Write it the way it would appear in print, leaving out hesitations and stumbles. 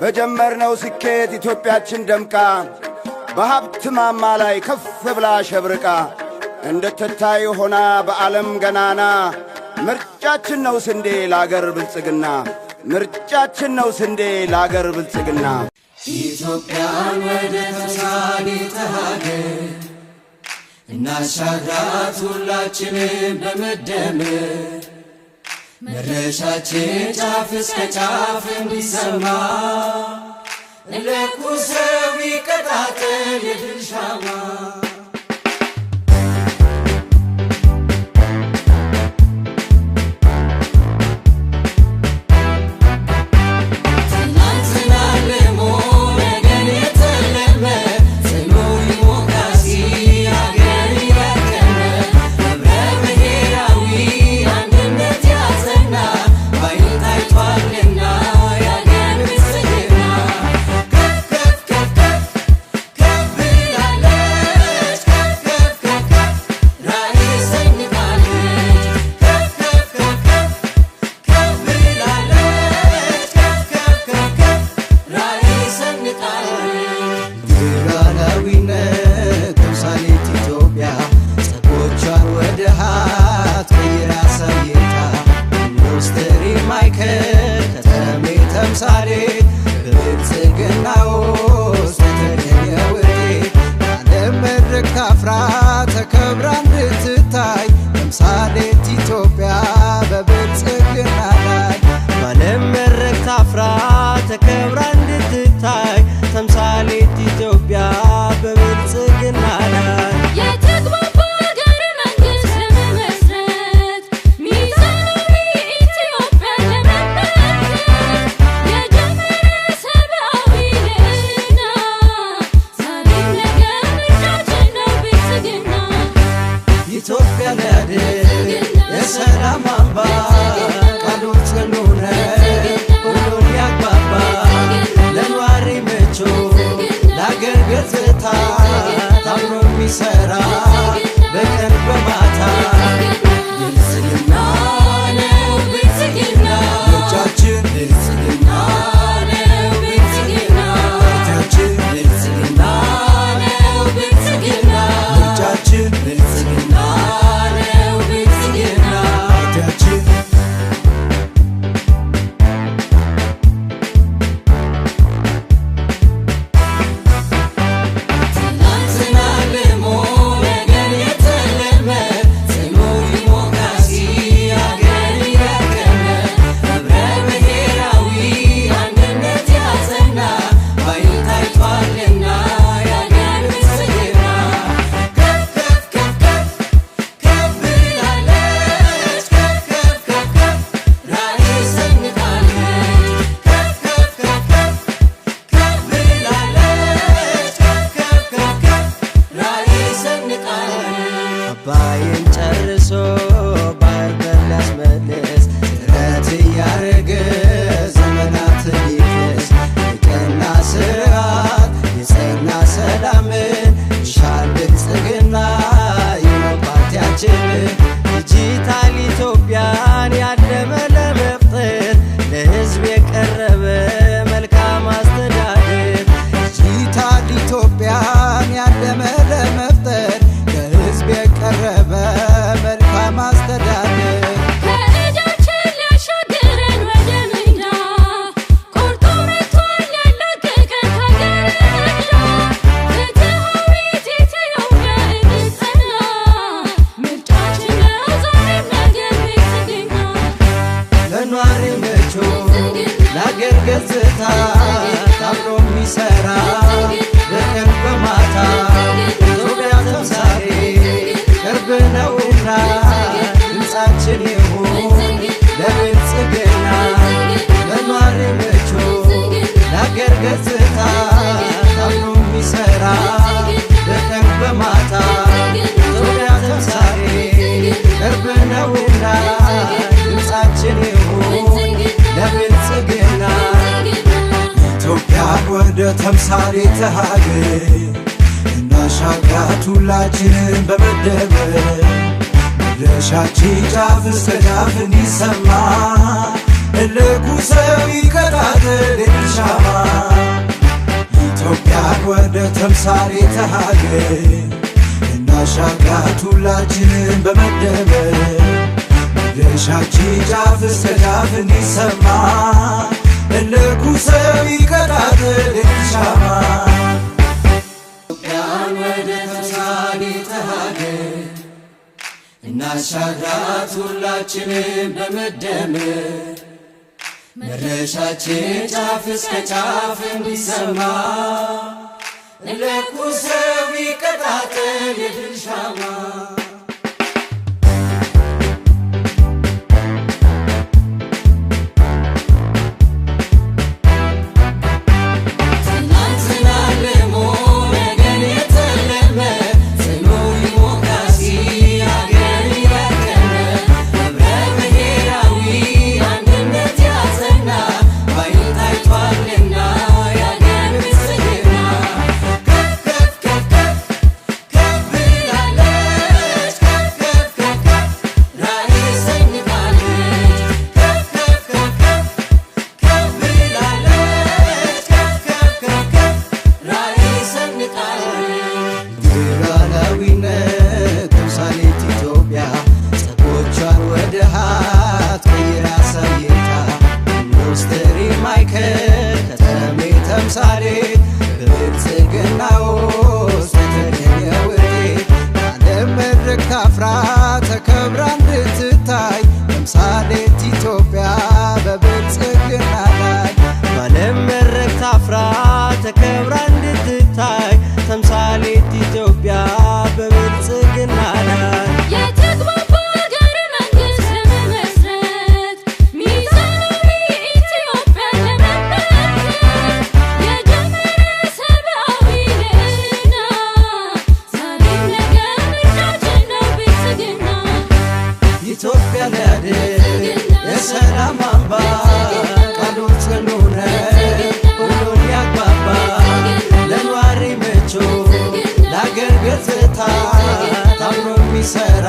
በጀመርነው ስኬት ኢትዮጵያችን ደምቃ በሀብት ማማ ላይ ከፍ ብላ ሸብርቃ እንድትታይ ሆና በዓለም ገናና ምርጫችን ነው ስንዴ ለአገር ብልጽግና ምርጫችን ነው ስንዴ ለአገር ብልጽግና ኢትዮጵያን ወደ ተምሳሌተ ሀገር እናሻግራት ሁላችንም በመደመር መድረሻችን ጫፍ እስከ ጫፍ እንዲሰማ ለኩሰው ይቀጣጠል የድል ሻማ ተምሳሌተ ሀገር እናሻግራት ሁላችንም በመደመር መድረሻችን ጫፍ እስከ ጫፍ እንዲሰማ ትልቁ ሰው ይቀጣጠል ሻማ ኢትዮጵያን ወደ ተምሳሌተ ሀገር እናሻግራት ሁላችንን በመደመር መድረሻችን ጫፍ እስከ ጫፍ እንዲሰማ ትልቁ ሰው ይቀጣጠል ሻማ ኢትዮጵያን ወደ ተምሳሌተ ሀገር እናሻግራት ሁላችንን በመደመር መድረሻችን ጫፍ እስከ ጫፍ እንዲሰማ ትልቁ ሰው ይቀጣጠል የድል ሻማ ተከብራ እንድትታይ ተምሳሌት ኢትዮጵያ በብልጽግና ላይ ባለም መድረክ ታፍራ ተከብራ እንድትታይ ተምሳሌት ኢትዮጵያ በብልጽግና ላይ የተግባባ ሀገር መንግስት ለመመስረት ሚዛናዊ ኢትዮጵያ ለመመስረት የጀመረ ሰብአዊ ልዕልና ዛሬም ነገ ምርጫችን ነው ብልጽግና ኢትዮጵያ ሊያድን የሰላም አምባ ቃሉ ጽኑ ነው ሁሉን ያግባባ ለኗሪ ምቹ ለአገር ገጽታ ታምኖ የሚሰራ